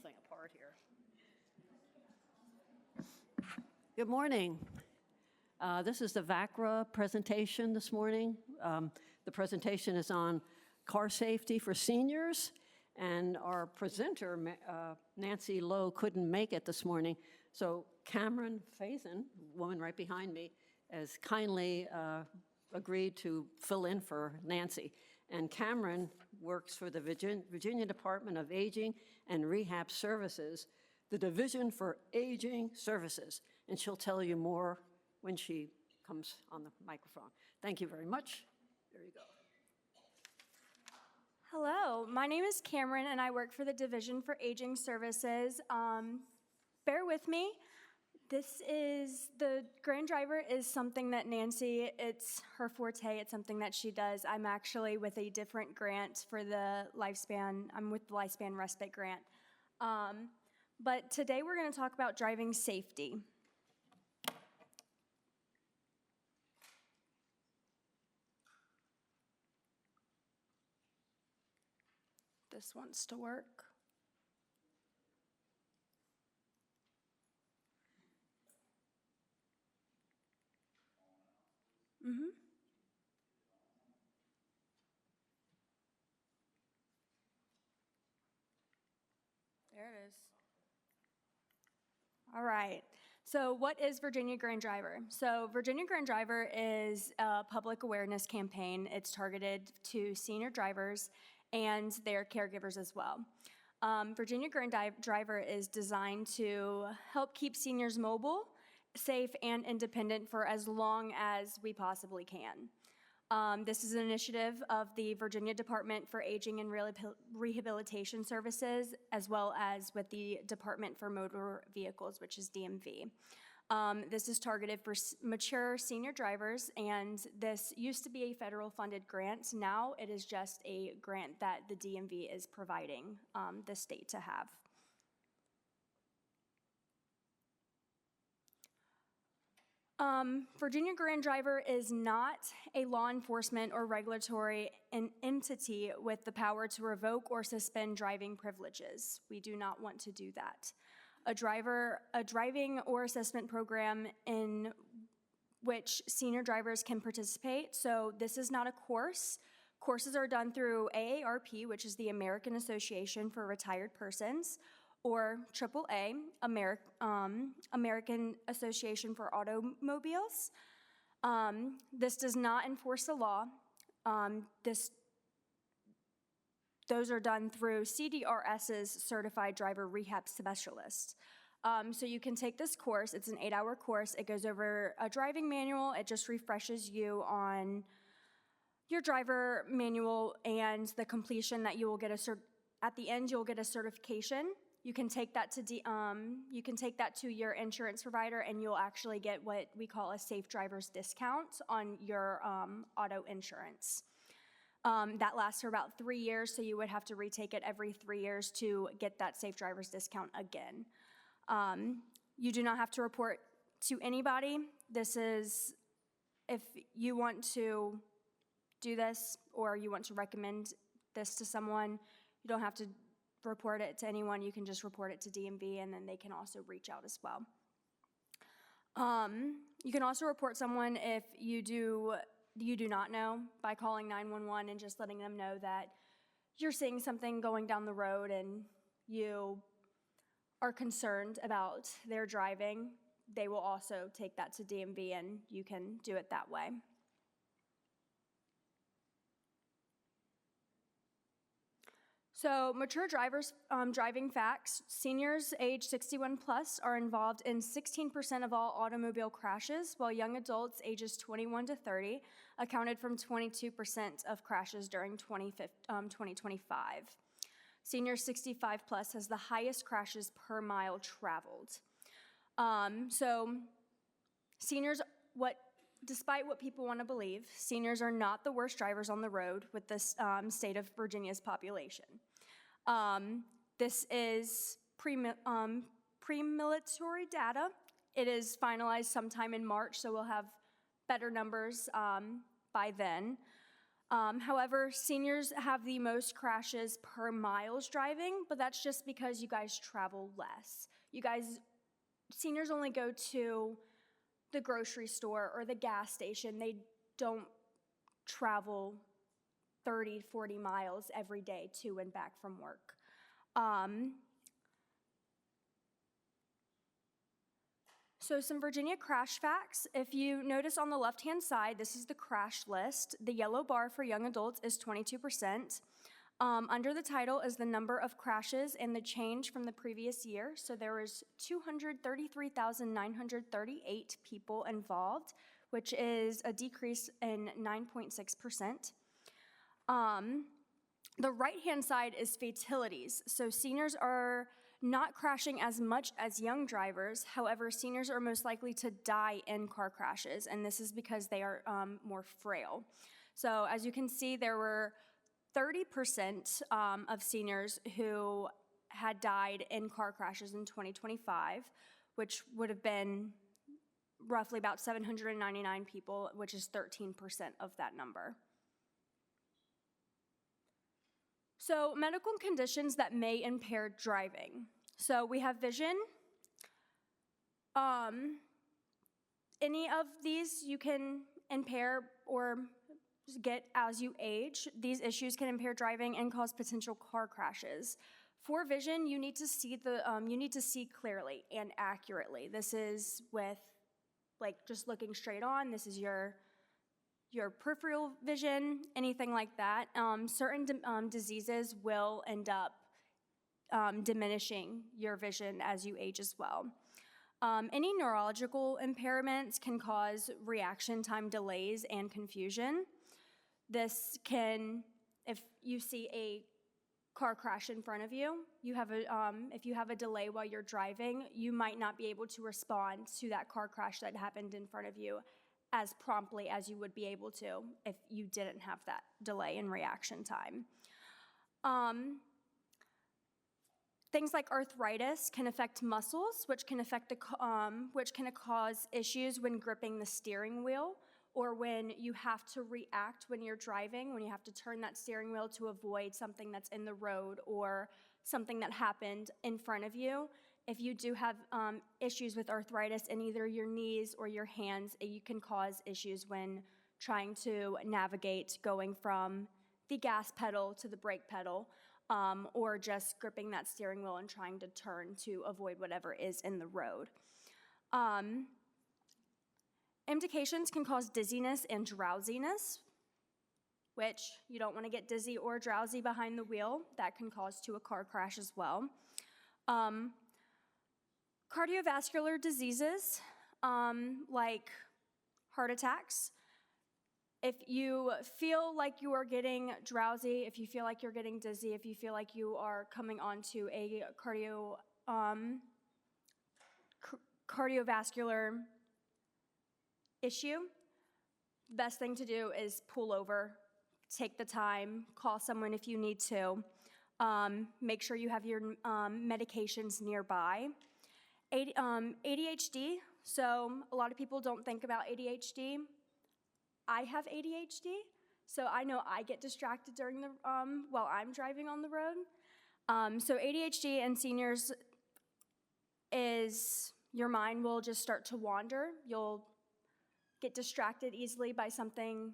thing apart here. Good morning. This is the VaCCRA presentation this morning. The presentation is on car safety for seniors, and our presenter, Nancy Lowe, couldn't make it this morning. So Cameron Faison, woman right behind me, has kindly agreed to fill in for Nancy. And Cameron works for the Virginia Department of Aging and Rehab Services, the Division for Aging Services. And she'll tell you more when she comes on the microphone. Thank you very much. There you go. Hello, my name is Cameron and I work for the Division for Aging Services. Bear with me. The Grand Driver is something that Nancy, it's her forte, it's something that she does. I'm actually with a different grant for the lifespan, I'm with the Lifespan Respite Grant. But today we're gonna talk about driving safety. This wants to work. There it is. All right. So what is Virginia Grand Driver? So Virginia Grand Driver is a public awareness campaign. It's targeted to senior drivers and their caregivers as well. Virginia Grand Driver is designed to help keep seniors mobile, safe, and independent for as long as we possibly can. This is an initiative of the Virginia Department for Aging and Rehabilitation Services, as well as with the Department for Motor Vehicles, which is DMV. This is targeted for mature senior drivers, and this used to be a federal funded grant. Now it is just a grant that the DMV is providing the state to have. Virginia Grand Driver is not a law enforcement or regulatory entity with the power to revoke or suspend driving privileges. We do not want to do that. A driving or assessment program in which senior drivers can participate. So this is not a course. Courses are done through AARP, which is the American Association for Retired Persons, or AAA, American Association for Automobiles. This does not enforce the law. Those are done through CDRS's Certified Driver Rehab Specialist. So you can take this course. It's an 8-hour course. It goes over a driving manual. It just refreshes you on your driver manual and the completion that you will get at the end. You'll get a certification. You can take that to your insurance provider, and you'll actually get what we call a safe driver's discount on your auto insurance. That lasts for about 3 years, so you would have to retake it every 3 years to get that safe driver's discount again. You do not have to report to anybody. This is, if you want to do this or you want to recommend this to someone, you don't have to report it to anyone. You can just report it to DMV, and then they can also reach out as well. You can also report someone if you do not know by calling 911 and just letting them know that you're seeing something going down the road and you are concerned about their driving. They will also take that to DMV, and you can do it that way. So mature drivers driving facts. Seniors age 61 plus are involved in 16% of all automobile crashes, while young adults ages 21 to 30 accounted for 22% of crashes during 2025. Seniors 65 plus has the highest crashes per mile traveled. So seniors, despite what people want to believe, seniors are not the worst drivers on the road with the state of Virginia's population. This is pre-military data. It is finalized sometime in March, so we'll have better numbers by then. However, seniors have the most crashes per miles driving, but that's just because you guys travel less. Seniors only go to the grocery store or the gas station. They don't travel 30, 40 miles every day to and back from work. So some Virginia crash facts. If you notice on the left-hand side, this is the crash list. The yellow bar for young adults is 22%. Under the title is the number of crashes and the change from the previous year. So there was 233,938 people involved, which is a decrease in 9.6%. The right-hand side is fatalities. So seniors are not crashing as much as young drivers. However, seniors are most likely to die in car crashes, and this is because they are more frail. So as you can see, there were 30% of seniors who had died in car crashes in 2025, which would have been roughly about 799 people, which is 13% of that number. So medical conditions that may impair driving. So we have vision. Any of these you can impair or get as you age. These issues can impair driving and cause potential car crashes. For vision, you need to see clearly and accurately. This is with just looking straight on. This is your peripheral vision, anything like that. Certain diseases will end up diminishing your vision as you age as well. Any neurological impairments can cause reaction time delays and confusion. This can, if you see a car crash in front of you, if you have a delay while you're driving, you might not be able to respond to that car crash that happened in front of you as promptly as you would be able to if you didn't have that delay in reaction time. Things like arthritis can affect muscles, which can cause issues when gripping the steering wheel, or when you have to react when you're driving, when you have to turn that steering wheel to avoid something that's in the road or something that happened in front of you. If you do have issues with arthritis in either your knees or your hands, you can cause issues when trying to navigate going from the gas pedal to the brake pedal, or just gripping that steering wheel and trying to turn to avoid whatever is in the road. Indications can cause dizziness and drowsiness, which you don't want to get dizzy or drowsy behind the wheel. That can cause to a car crash as well. Cardiovascular diseases, like heart attacks. If you feel like you are getting drowsy, if you feel like you're getting dizzy, if you feel like you are coming onto a cardiovascular issue, the best thing to do is pull over, take the time, call someone if you need to. Make sure you have your medications nearby. ADHD, so a lot of people don't think about ADHD. I have ADHD, so I know I get distracted during while I'm driving on the road. So ADHD in seniors is your mind will just start to wander. You'll get distracted easily by something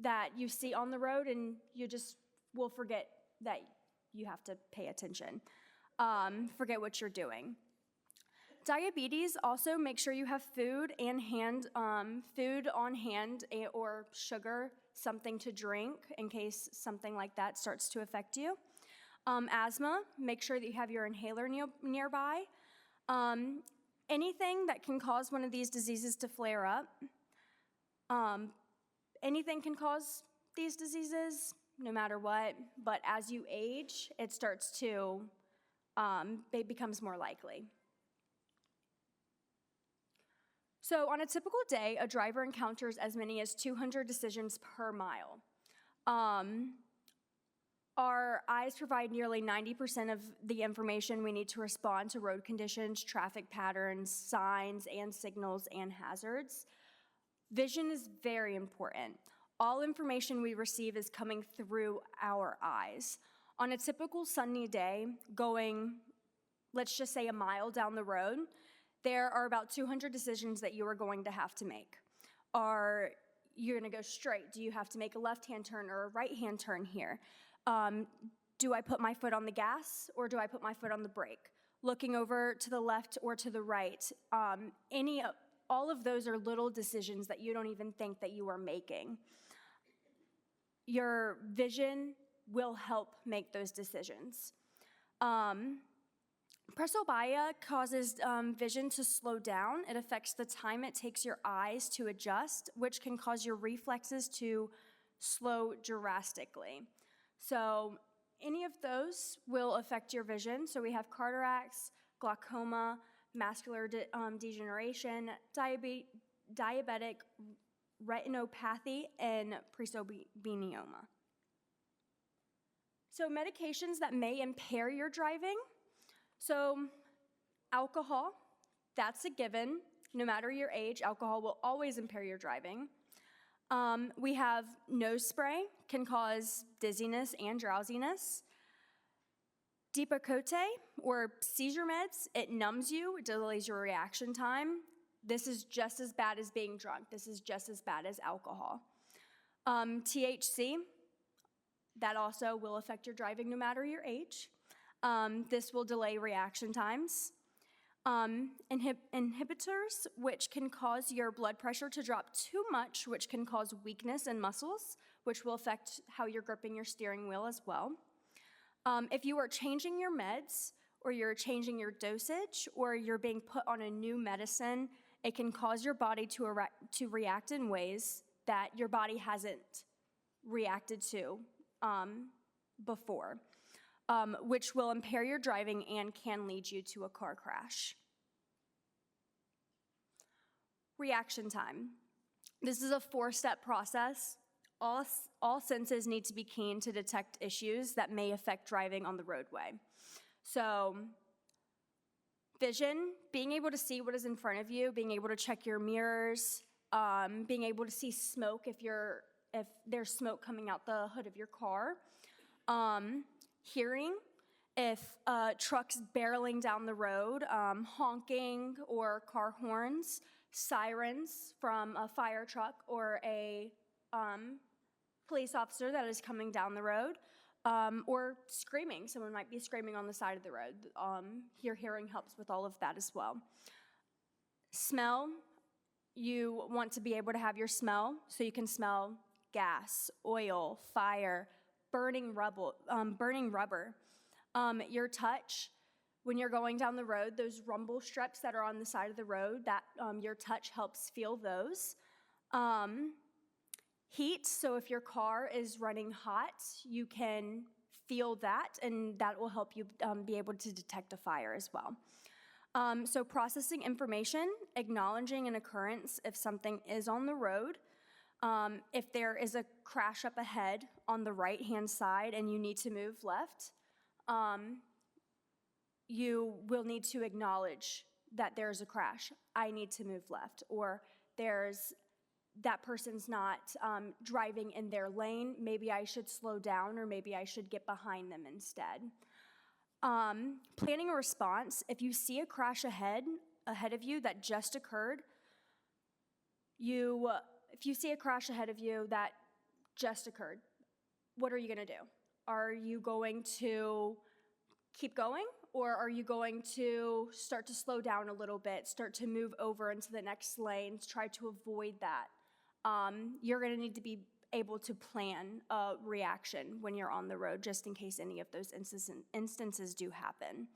that you see on the road, and you just will forget that you have to pay attention. Forget what you're doing. Diabetes, also make sure you have food on hand or sugar, something to drink in case something like that starts to affect you. Asthma, make sure that you have your inhaler nearby. Anything that can cause one of these diseases to flare up. Anything can cause these diseases, no matter what, but as you age, it starts to, it becomes more likely. So on a typical day, a driver encounters as many as 200 decisions per mile. Our eyes provide nearly 90% of the information we need to respond to road conditions, traffic patterns, signs and signals, and hazards. Vision is very important. all information we receive is coming through our eyes. On a typical sunny day, going, let's just say, a mile down the road, there are about 200 decisions that you are going to have to make. Are you going to go straight? Do you have to make a left-hand turn or a right-hand turn here? Do I put my foot on the gas or do I put my foot on the brake? Looking over to the left or to the right. All of those are little decisions that you don't even think that you are making. Your vision will help make those decisions. Presbyopia causes vision to slow down. It affects the time it takes your eyes to adjust, which can cause your reflexes to slow drastically. So any of those will affect your vision. So we have cataracts, glaucoma, macular degeneration, diabetic retinopathy, and presbyopia. So medications that may impair your driving. So alcohol, that's a given. No matter your age, alcohol will always impair your driving. We have nose spray, can cause dizziness and drowsiness. Depakote, or seizure meds, it numbs you, it delays your reaction time. This is just as bad as being drunk. This is just as bad as alcohol. THC, that also will affect your driving no matter your age. This will delay reaction times. Inhibitors, which can cause your blood pressure to drop too much, which can cause weakness in muscles, which will affect how you're gripping your steering wheel as well. If you are changing your meds, or you're changing your dosage, or you're being put on a new medicine, it can cause your body to react in ways that your body hasn't reacted to before, which will impair your driving and can lead you to a car crash. Reaction time. This is a 4-step process. All senses need to be keen to detect issues that may affect driving on the roadway. So, vision, being able to see what is in front of you, being able to check your mirrors, being able to see smoke if there's smoke coming out the hood of your car. Hearing, if trucks barreling down the road, honking or car horns, sirens from a fire truck or a police officer that is coming down the road, or screaming. Someone might be screaming on the side of the road. Your hearing helps with all of that as well. Smell, you want to be able to have your smell, so you can smell gas, oil, fire, burning rubber. Your touch, when you're going down the road, those rumble strips that are on the side of the road, that your touch helps feel those. Heat, so if your car is running hot, you can feel that, and that will help you be able to detect a fire as well. So processing information, acknowledging an occurrence if something is on the road. If there is a crash up ahead on the right-hand side and you need to move left, you will need to acknowledge that there's a crash. I need to move left, or that person's not driving in their lane. Maybe I should slow down, or maybe I should get behind them instead. Planning a response. If you see a crash ahead of you that just occurred, if you see a crash ahead of you that just occurred, what are you going to do? Are you going to keep going, or are you going to start to slow down a little bit, start to move over into the next lane, try to avoid that? You're going to need to be able to plan a reaction when you're on the road, just in case any of those instances do happen.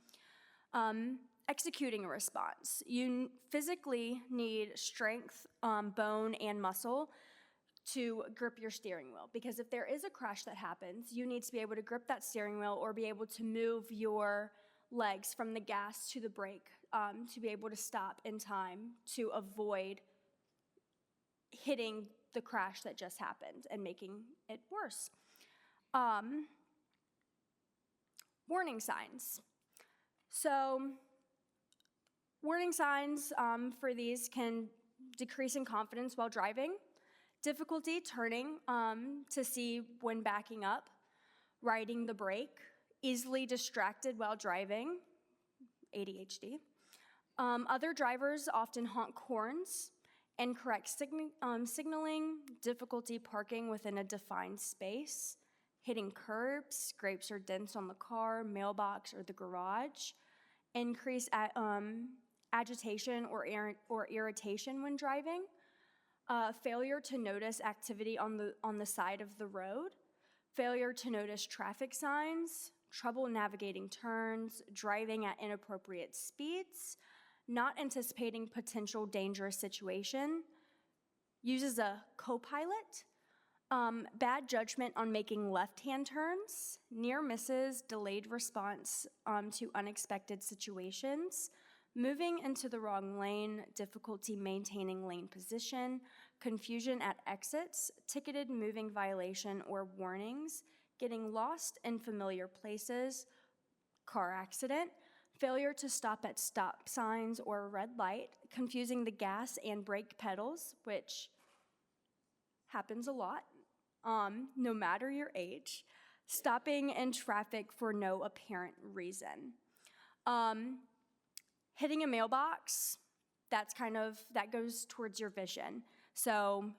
Executing a response. You physically need strength, bone, and muscle to grip your steering wheel, because if there is a crash that happens, you need to be able to grip that steering wheel or be able to move your legs from the gas to the brake to be able to stop in time to avoid hitting the crash that just happened and making it worse. Warning signs. So warning signs for these can decrease in confidence while driving, Difficulty turning to see when backing up, riding the brake, easily distracted while driving, ADHD. Other drivers often honk horns, incorrect signaling, difficulty parking within a defined space, hitting curbs, scrapes or dents on the car, mailbox, or the garage, increased agitation or irritation when driving, failure to notice activity on the side of the road, failure to notice traffic signs, trouble navigating turns, driving at inappropriate speeds, not anticipating potential dangerous situation, uses a co-pilot, bad judgment on making left-hand turns, near misses, delayed response to unexpected situations, moving into the wrong lane, difficulty maintaining lane position, confusion at exits, ticketed moving violation or warnings, getting lost in familiar places, car accident, failure to stop at stop signs or red light, confusing the gas and brake pedals, which happens a lot, no matter your age, stopping in traffic for no apparent reason. Hitting a mailbox, that goes towards your vision. So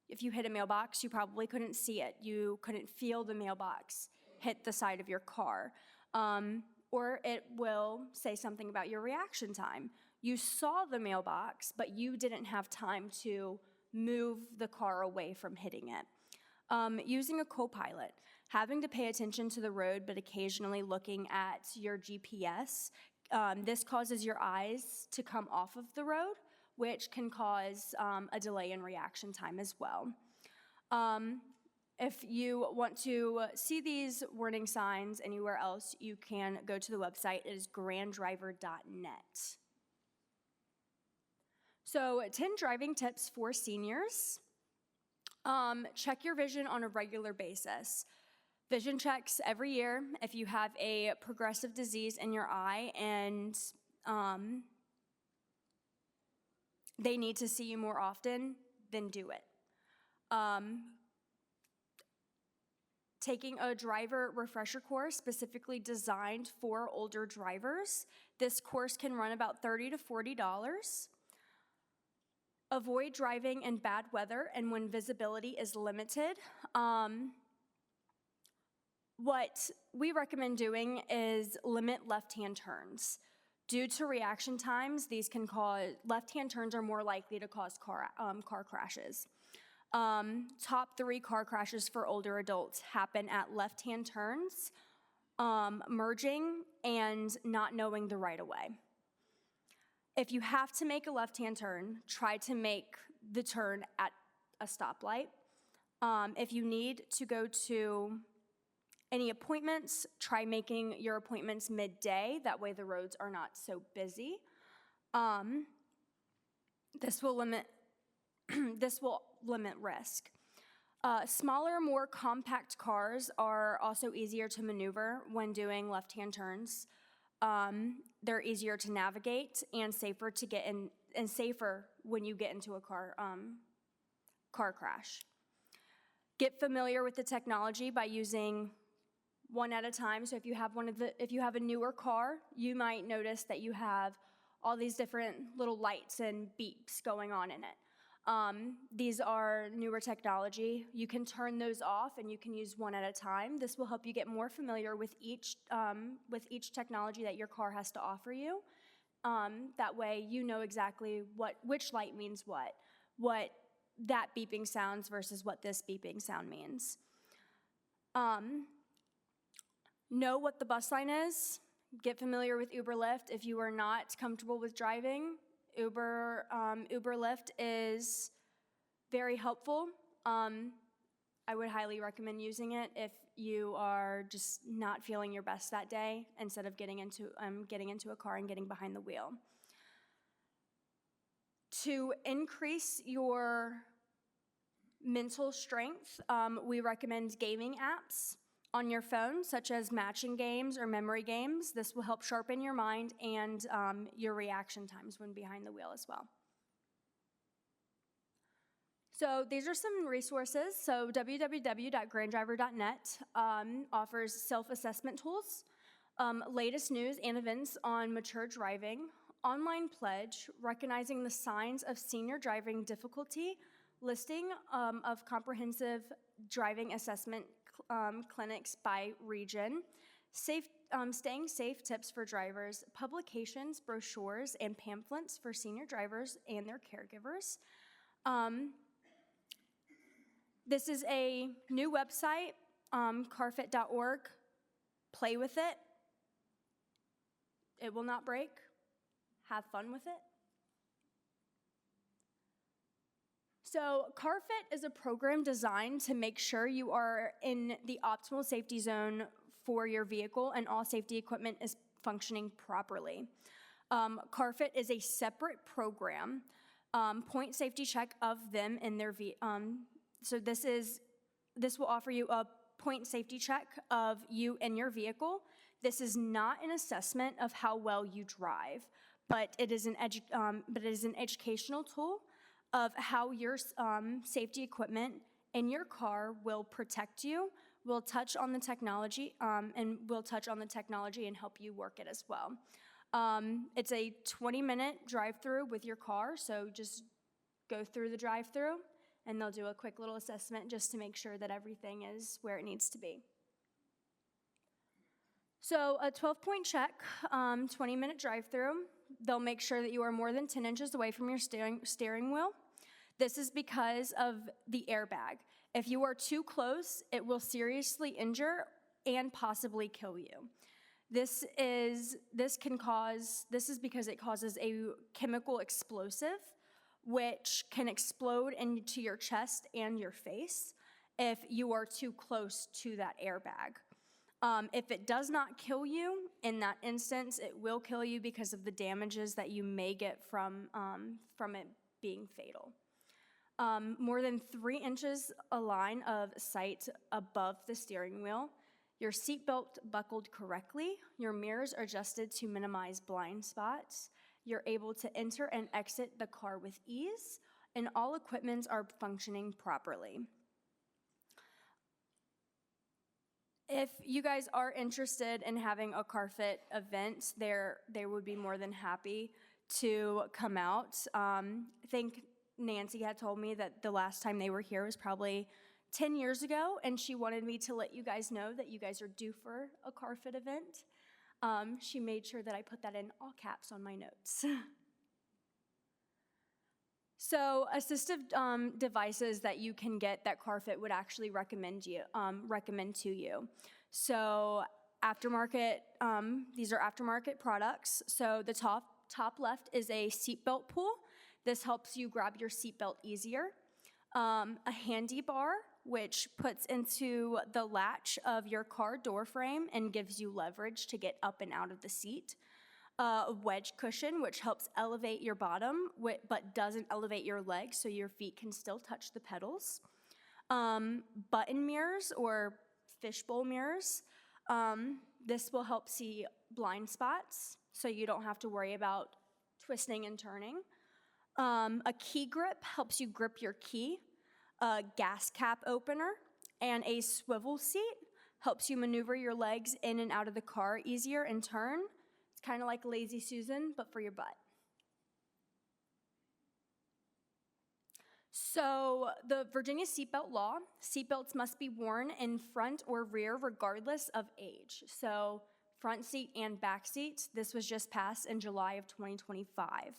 if you hit a mailbox, you probably couldn't see it. You couldn't feel the mailbox hit the side of your car. Or it will say something about your reaction time. You saw the mailbox, but you didn't have time to move the car away from hitting it. Using a co-pilot, having to pay attention to the road, but occasionally looking at your GPS. This causes your eyes to come off of the road, which can cause a delay in reaction time as well. If you want to see these warning signs anywhere else, you can go to the website. It is granddriver.net. So 10 driving tips for seniors. Check your vision on a regular basis. Vision checks every year. If you have a progressive disease in your eye and they need to see you more often, then do it. Taking a driver refresher course specifically designed for older drivers. This course can run about $30 to $40. Avoid driving in bad weather and when visibility is limited. What we recommend doing is limit left-hand turns. Due to reaction times, left-hand turns are more likely to cause car crashes. Top 3 car crashes for older adults happen at left-hand turns, merging, and not knowing the right-of-way. If you have to make a left-hand turn, try to make the turn at a stoplight. If you need to go to any appointments, try making your appointments midday. That way the roads are not so busy. This will limit risk. Smaller, more compact cars are also easier to maneuver when doing left-hand turns. They're easier to navigate and safer to get in, and safer when you get into a car crash. Get familiar with the technology by using one at a time. So if you have a newer car, you might notice that you have all these different little lights and beeps going on in it. These are newer technology. You can turn those off and you can use one at a time. This will help you get more familiar with each technology that your car has to offer you. That way you know exactly which light means what that beeping sounds versus what this beeping sound means. Know what the bus line is. Get familiar with Uber Lyft. If you are not comfortable with driving, Uber Lyft is very helpful. I would highly recommend using it if you are just not feeling your best that day, instead of getting into a car and getting behind the wheel. To increase your mental strength, we recommend gaming apps on your phone, such as matching games or memory games. This will help sharpen your mind and your reaction times when behind the wheel as well. So these are some resources. So www.granddriver.net offers self-assessment tools, latest news and events on mature driving, online pledge, recognizing the signs of senior driving difficulty, listing of comprehensive driving assessment clinics by region, staying safe tips for drivers, publications, brochures, and pamphlets for senior drivers and their caregivers. This is a new website, carfit.org. Play with it. It will not break. Have fun with it. So CarFit is a program designed to make sure you are in the optimal safety zone for your vehicle and all safety equipment is functioning properly. CarFit is a separate program, point safety check of them in their so this will offer you a point safety check of you and your vehicle. This is not an assessment of how well you drive, but it is an educational tool of how your safety equipment in your car will protect you. We'll touch on the technology, and help you work it as well. It's a 20-minute drive-through with your car, so just go through the drive-through, and they'll do a quick little assessment just to make sure that everything is where it needs to be. So a 12-point check, 20-minute drive-through. They'll make sure that you are more than 10 inches away from your steering wheel. This is because of the airbag. If you are too close, it will seriously injure and possibly kill you. This is because it causes a chemical explosive, which can explode into your chest and your face if you are too close to that airbag. If it does not kill you, in that instance, it will kill you because of the damages that you may get from it being fatal. More than 3 inches a line of sight above the steering wheel, your seatbelt buckled correctly, your mirrors are adjusted to minimize blind spots, you're able to enter and exit the car with ease, and all equipments are functioning properly. If you guys are interested in having a CarFit event, they would be more than happy to come out. I think Nancy had told me that the last time they were here was probably 10 years ago, and she wanted me to let you guys know that you guys are due for a CarFit event. She made sure that I put that in all caps on my notes. So assistive devices that you can get that CarFit would actually recommend to you. So aftermarket, these are aftermarket products. So the top left is a seatbelt pull. This helps you grab your seatbelt easier. A handy bar, which puts into the latch of your car door frame and gives you leverage to get up and out of the seat. A wedge cushion, which helps elevate your bottom, but doesn't elevate your legs, so your feet can still touch the pedals. Button mirrors or fishbowl mirrors. This will help see blind spots, so you don't have to worry about twisting and turning. A key grip helps you grip your key. A gas cap opener and a swivel seat helps you maneuver your legs in and out of the car easier and turn. It's kind of like Lazy Susan, but for your butt. So the Virginia seatbelt law, seatbelts must be worn in front or rear regardless of age. So front seat and back seats, this was just passed in July of 2025.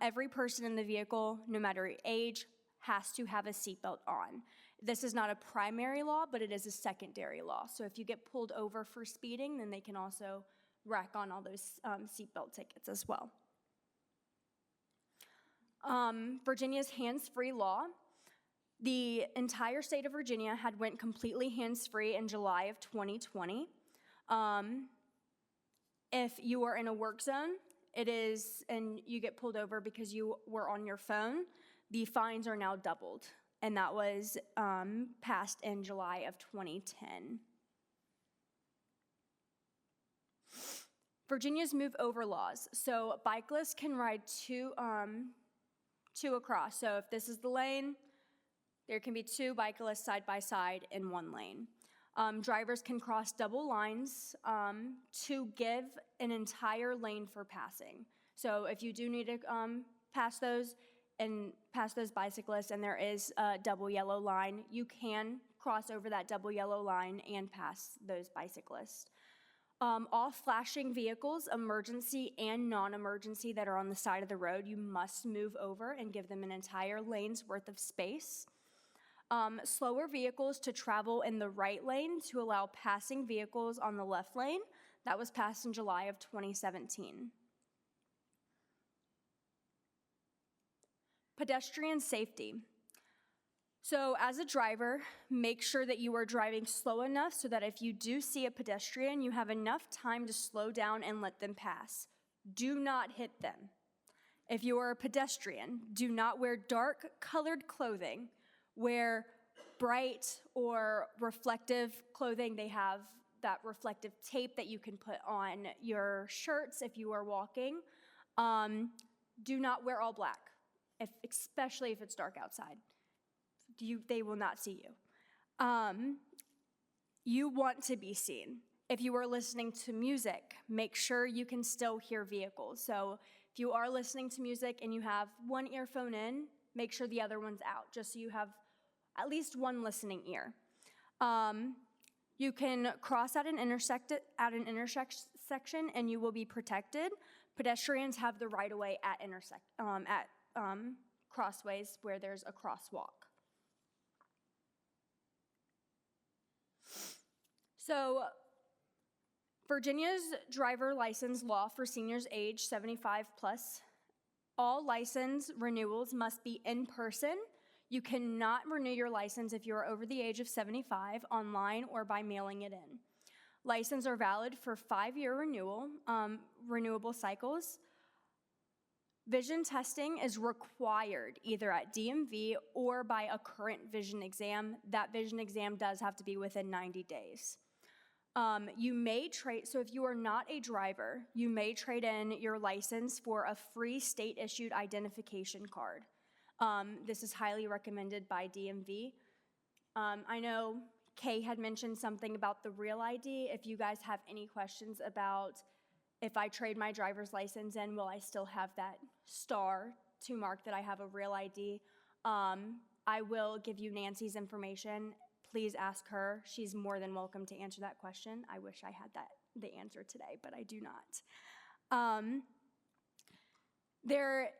Every person in the vehicle, no matter age, has to have a seatbelt on. This is not a primary law, but it is a secondary law. So if you get pulled over for speeding, then they can also rack on all those seatbelt tickets as well. Virginia's hands-free law. The entire state of Virginia had went completely hands-free in July of 2020. If you are in a work zone, and you get pulled over because you were on your phone, the fines are now doubled, and that was passed in July of 2010. Virginia's move over laws. So bicyclists can ride two across. So if this is the lane, There can be 2 bicyclists side by side in 1 lane. Drivers can cross double lines to give an entire lane for passing. So if you do need to pass those bicyclists and there is a double yellow line, you can cross over that double yellow line and pass those bicyclists. All flashing vehicles, emergency and non-emergency, that are on the side of the road, you must move over and give them an entire lane's worth of space. Slower vehicles to travel in the right lane to allow passing vehicles on the left lane. That was passed in July of 2017. Pedestrian safety. So as a driver, make sure that you are driving slow enough so that if you do see a pedestrian, you have enough time to slow down and let them pass. Do not hit them. If you are a pedestrian, do not wear dark colored clothing. Wear bright or reflective clothing. They have that reflective tape that you can put on your shirts if you are walking. Do not wear all black, especially if it's dark outside. They will not see you. You want to be seen. If you are listening to music, make sure you can still hear vehicles. So if you are listening to music and you have one earphone in, make sure the other one's out, just so you have at least one listening ear. You can cross at an intersection and you will be protected. Pedestrians have the right of way at crossways where there's a crosswalk. So Virginia's driver license law for seniors age 75 plus, all license renewals must be in person. You cannot renew your license if you are over the age of 75 online or by mailing it in. Licenses are valid for 5-year renewable cycles. Vision testing is required either at DMV or by a current vision exam. That vision exam does have to be within 90 days. You may trade, so if you are not a driver, you may trade in your license for a free state-issued identification card. This is highly recommended by DMV. I know Kay had mentioned something about the real ID. If you guys have any questions about if I trade my driver's license in, will I still have that star to mark that I have a real ID? I will give you Nancy's information. Please ask her. She's more than welcome to answer that question. I wish I had the answer today, but I do not. There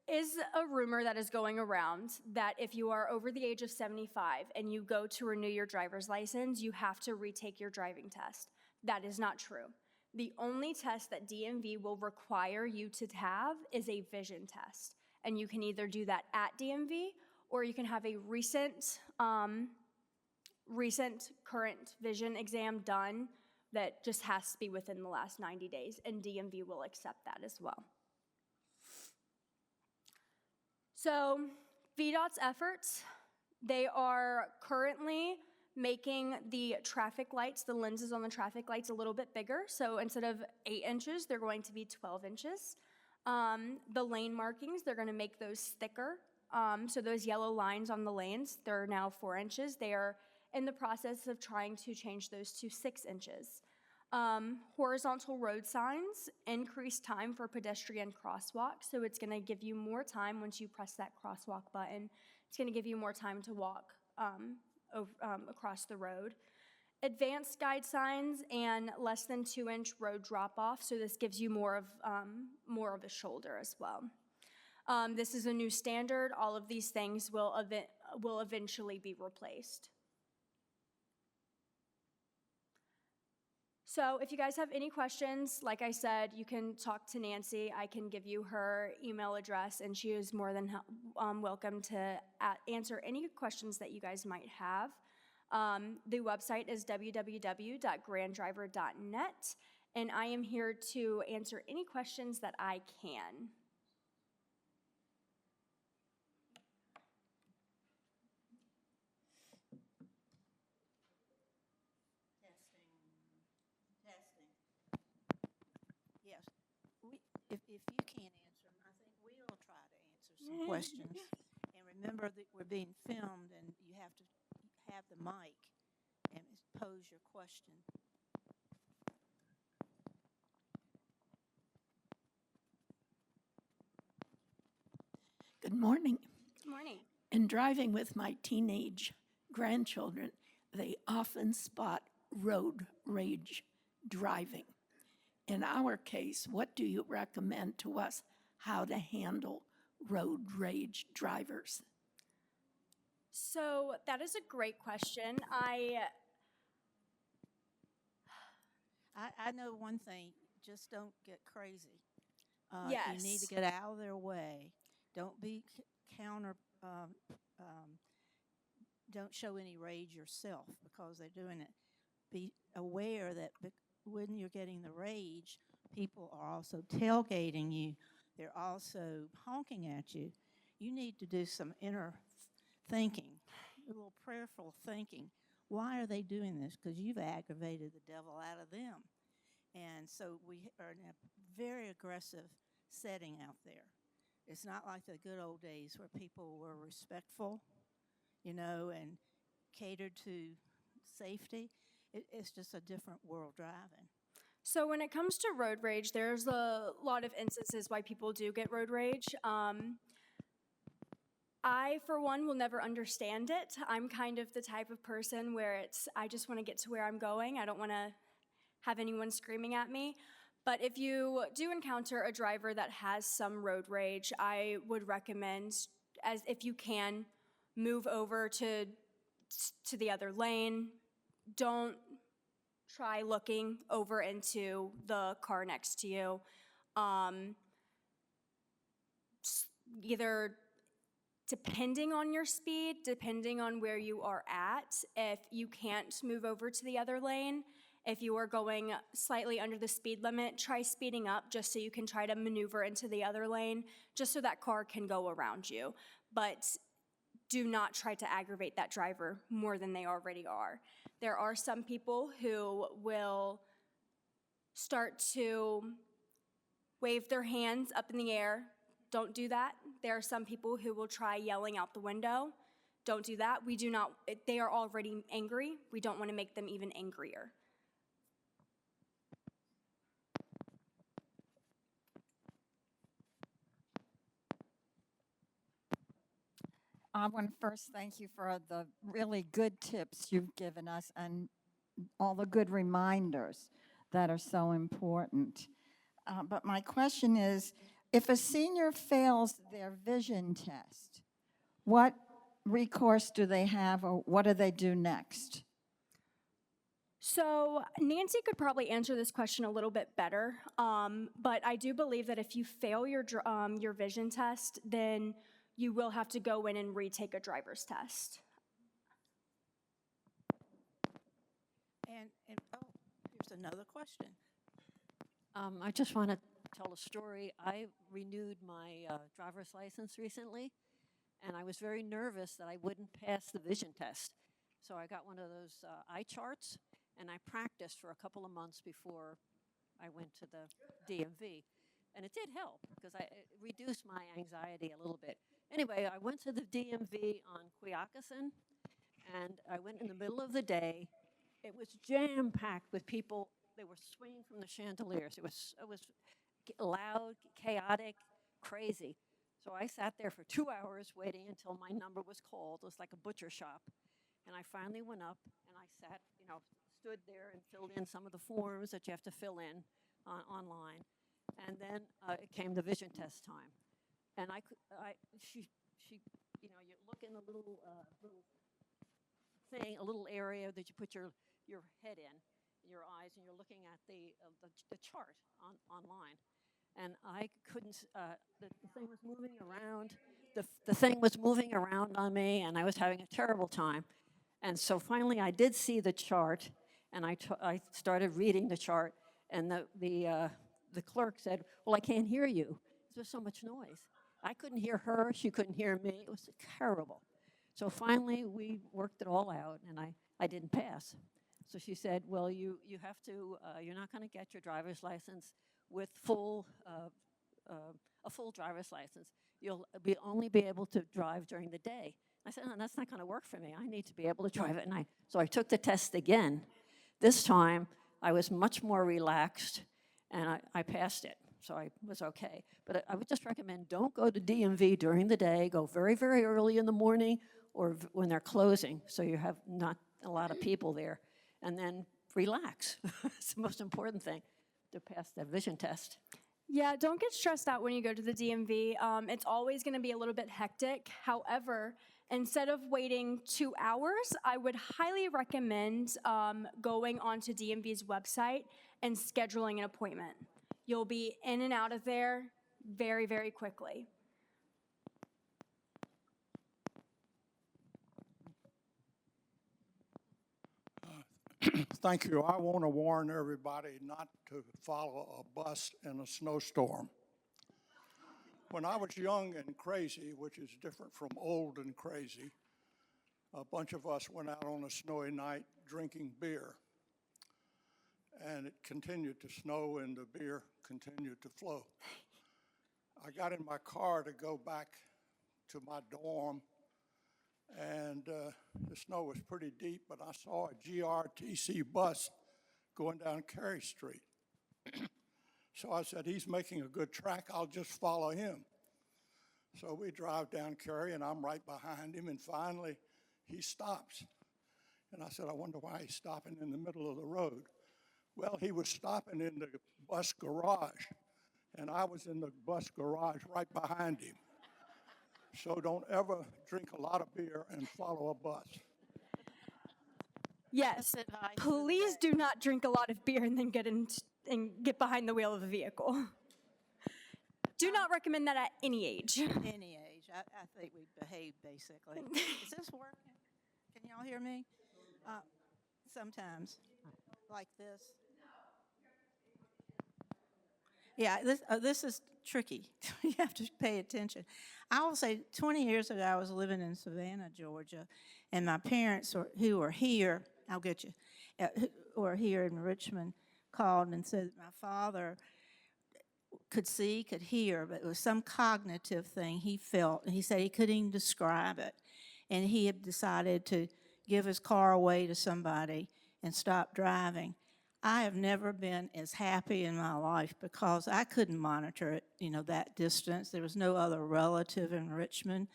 is a rumor that is going around that if you are over the age of 75 and you go to renew your driver's license, you have to retake your driving test. That is not true. The only test that DMV will require you to have is a vision test. And you can either do that at DMV or you can have a recent current vision exam done that just has to be within the last 90 days, and DMV will accept that as well. So VDOT's efforts, they are currently making the traffic lights, the lenses on the traffic lights, a little bit bigger. So instead of 8 inches, they're going to be 12 inches. The lane markings, they're going to make those thicker. So those yellow lines on the lanes, they're now 4 inches. They are in the process of trying to change those to 6 inches. Horizontal road signs increase time for pedestrian crosswalk, so it's going to give you more time once you press that crosswalk button. It's going to give you more time to walk across the road. Advanced guide signs and less than 2-inch road drop-off, so this gives you more of a shoulder as well. This is a new standard. All of these things will eventually be replaced. So if you guys have any questions, like I said, you can talk to Nancy. I can give you her email address, and she is more than welcome to answer any questions that you guys might have. The website is www.granddriver.net, and I am here to answer any questions that I can. If you can't answer them, I think we'll try to answer some questions. And remember that we're being filmed and you have to have the mic and pose your question. Good morning. Good morning. In driving with my teenage grandchildren, they often spot road rage driving. In our case, what do you recommend to us how to handle road rage drivers? So that is a great question. I know one thing, just don't get crazy. Yes. You need to get out of their way. Don't be don't show any rage yourself because they're doing it. Be aware that when you're getting the rage, people are also tailgating you. They're also honking at you. You need to do some inner thinking, a little prayerful thinking. Why are they doing this? Because you've aggravated the devil out of them. And so we are in a very aggressive setting out there. It's not like the good old days where people were respectful, and catered to safety. It's just a different world driving. So when it comes to road rage, there's a lot of instances why people do get road rage. I, for one, will never understand it. I'm kind of the type of person where I just want to get to where I'm going. I don't want to have anyone screaming at me. But if you do encounter a driver that has some road rage, I would recommend, as if you can, move over to the other lane. Don't try looking over into the car next to you. Either depending on your speed, depending on where you are at, if you can't move over to the other lane, if you are going slightly under the speed limit, try speeding up just so you can try to maneuver into the other lane, just so that car can go around you. But do not try to aggravate that driver more than they already are. There are some people who will start to wave their hands up in the air. Don't do that. There are some people who will try yelling out the window. Don't do that. They are already angry. We don't want to make them even angrier. I want to first thank you for the really good tips you've given us and all the good reminders that are so important. But my question is, if a senior fails their vision test, what recourse do they have, or what do they do next? So Nancy could probably answer this question a little bit better, but I do believe that if you fail your vision test, then you will have to go in and retake a driver's test. And here's another question. I just want to tell a story. I renewed my driver's license recently, and I was very nervous that I wouldn't pass the vision test. So I got one of those eye charts, and I practiced for a couple of months before I went to the DMV. And it did help because it reduced my anxiety a little bit. Anyway, I went to the DMV on Quioccasin, and I went in the middle of the day. It was jam-packed with people. They were swinging from the chandeliers. It was loud, chaotic, crazy. So I sat there for 2 hours waiting until my number was called. It was like a butcher shop. And I finally went up, and I stood there and filled in some of the forms that you have to fill in online. And then it came the vision test time. And she, you look in the little thing, a little area that you put your head in, your eyes, and you're looking at the chart online. And I couldn't, the thing was moving around. The thing was moving around on me, and I was having a terrible time. And so finally I did see the chart, and I started reading the chart, and the clerk said, "Well, I can't hear you. There's so much noise." I couldn't hear her. She couldn't hear me. It was terrible. So finally, we worked it all out, and I didn't pass. So she said, "Well, you have to. You're not going to get your driver's license with a full driver's license. You'll only be able to drive during the day." I said, oh, that's not going to work for me. I need to be able to drive it. So I took the test again. This time, I was much more relaxed, and I passed it. So I was okay. But I would just recommend don't go to DMV during the day. Go very, very early in the morning or when they're closing, so you have not a lot of people there. And then relax. It's the most important thing to pass the vision test. Yeah, don't get stressed out when you go to the DMV. It's always going to be a little bit hectic. However, instead of waiting 2 hours, I would highly recommend going onto DMV's website and scheduling an appointment. You'll be in and out of there very, very quickly. Thank you. I want to warn everybody not to follow a bus in a snowstorm. When I was young and crazy, which is different from old and crazy, a bunch of us went out on a snowy night drinking beer. And it continued to snow and the beer continued to flow. I got in my car to go back to my dorm, and the snow was pretty deep, but I saw a GRTC bus going down Cary Street. So I said, he's making a good track, I'll just follow him. So we drive down Cary, and I'm right behind him, and finally he stops. And I said, I wonder why he's stopping in the middle of the road. Well, he was stopping in the bus garage, and I was in the bus garage right behind him. So don't ever drink a lot of beer and follow a bus. Yes, advice of the please do not drink a lot of beer and then get behind the wheel of a vehicle. Do not recommend that at any age. Any age. I think we behave basically. Is this working? Can y'all hear me? Sometimes, like this. Yeah, this is tricky. You have to pay attention. I will say 20 years ago, I was living in Savannah, Georgia, and my parents, who are here, I'll get you, who are here in Richmond, called and said that my father could see, could hear, but it was some cognitive thing he felt, and he said he couldn't even describe it. And he had decided to give his car away to somebody and stop driving. I have never been as happy in my life because I couldn't monitor it, that distance. There was no other relative in Richmond.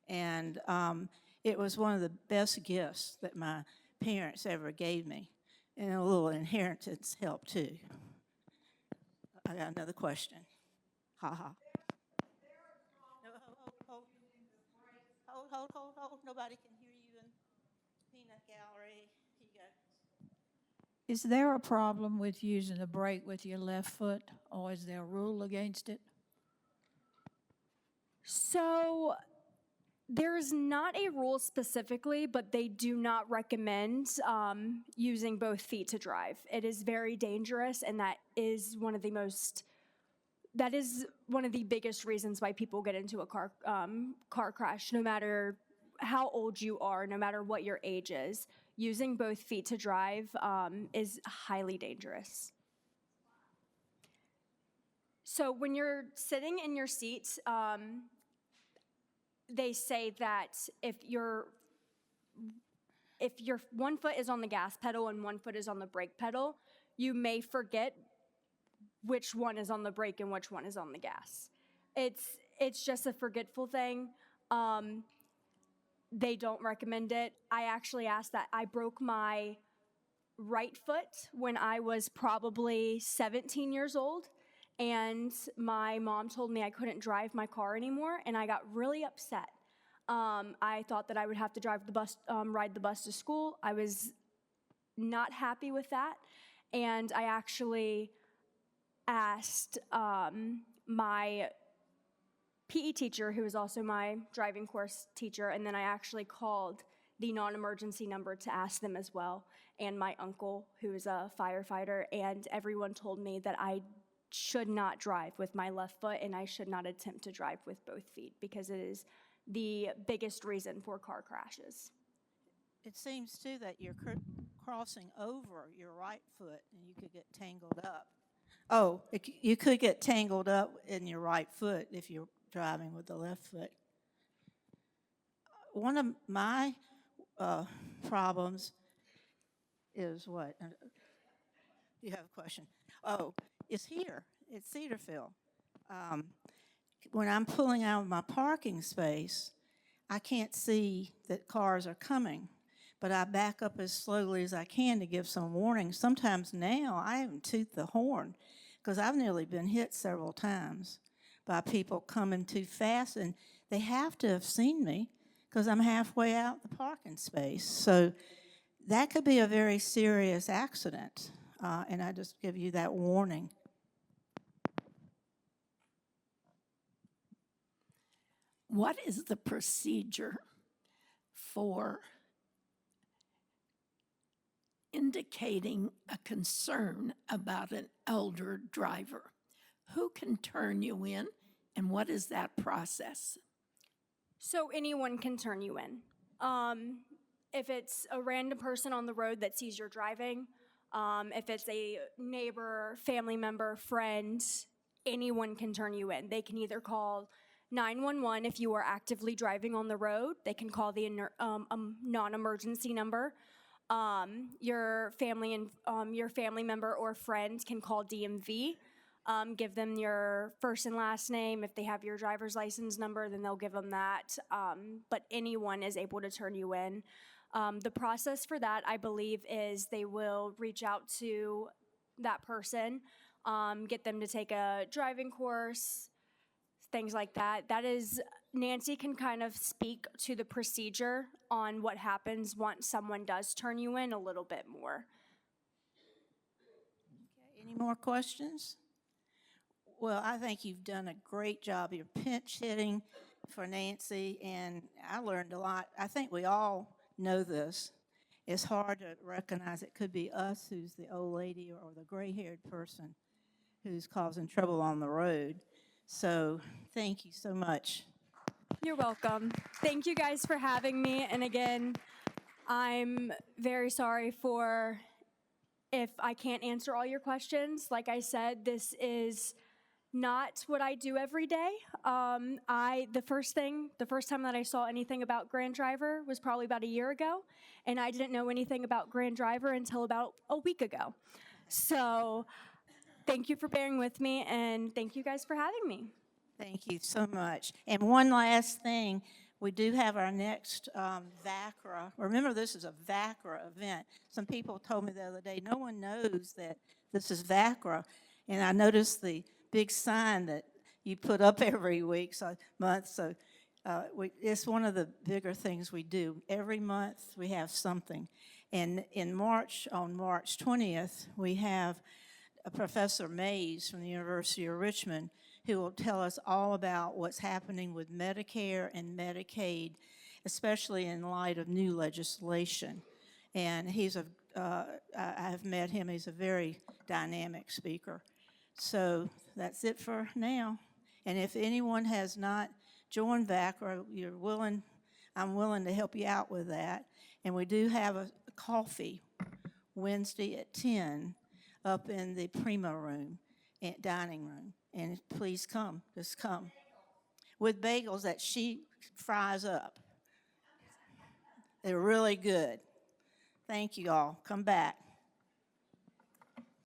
And it was one of the best gifts that my parents ever gave me. And a little inheritance helped too. I got another question. Ha ha. No, hold. Nobody can hear you in peanut gallery. You got Is there a problem with using the brake with your left foot, or is there a rule against it? So there's not a rule specifically, but they do not recommend using both feet to drive. It is very dangerous, and that is one of the biggest reasons why people get into a car crash, no matter how old you are, no matter what your age is. Using both feet to drive is highly dangerous. So when you're sitting in your seat, they say that if your one foot is on the gas pedal and one foot is on the brake pedal, you may forget which one is on the brake and which one is on the gas. It's just a forgetful thing. They don't recommend it. I actually asked that. I broke my right foot when I was probably 17 years old, and my mom told me I couldn't drive my car anymore, and I got really upset. I thought that I would have to ride the bus to school. I was not happy with that, and I actually asked my PE teacher, who was also my driving course teacher, and then I actually called the non-emergency number to ask them as well, and my uncle, who is a firefighter, and everyone told me that I should not drive with my left foot and I should not attempt to drive with both feet because it is the biggest reason for car crashes. It seems too that you're crossing over your right foot and you could get tangled up. Oh, you could get tangled up in your right foot if you're driving with the left foot. one of my problems is what? You have a question? Oh, it's here. It's Cedarville. When I'm pulling out of my parking space, I can't see that cars are coming, but I back up as slowly as I can to give some warning. Sometimes now I even toot the horn because I've nearly been hit several times by people coming too fast, and they have to have seen me because I'm halfway out the parking space. So that could be a very serious accident, and I just give you that warning. What is the procedure for indicating a concern about an elder driver? Who can turn you in, and what is that process? So anyone can turn you in. If it's a random person on the road that sees you're driving, if it's a neighbor, family member, friend, anyone can turn you in. They can either call 911 if you are actively driving on the road. They can call the non-emergency number. Your family member or friend can call DMV. Give them your first and last name. If they have your driver's license number, then they'll give them that. But anyone is able to turn you in. The process for that, I believe, is they will reach out to that person, get them to take a driving course, things like that. That is, Nancy can kind of speak to the procedure on what happens once someone does turn you in a little bit more. Okay, any more questions? Well, I think you've done a great job. You're pinch hitting for Nancy, and I learned a lot. I think we all know this. It's hard to recognize it could be us who's the old lady or the gray-haired person who's causing trouble on the road. So thank you so much. You're welcome. Thank you guys for having me. And again, I'm very sorry for if I can't answer all your questions. Like I said, this is not what I do every day. The first time that I saw anything about Grand Driver was probably about a year ago, and I didn't know anything about Grand Driver until about a week ago. So thank you for bearing with me, and thank you guys for having me. Thank you so much. And one last thing, we do have our next VaCCRA. Remember, this is a VaCCRA event. Some people told me the other day, no one knows that this is VaCCRA. And I noticed the big sign that you put up every month. So it's one of the bigger things we do. Every month we have something. And in March, on March 20th, we have Professor Mays from the University of Richmond, who will tell us all about what's happening with Medicare and Medicaid, especially in light of new legislation. And I have met him. He's a very dynamic speaker. So that's it for now. And if anyone has not joined VaCCRA, I'm willing to help you out with that. And we do have a coffee Wednesday at 10 up in the Prima room, dining room. And please come, just come. With bagels that she fries up. They're really good. Thank you all. Come back.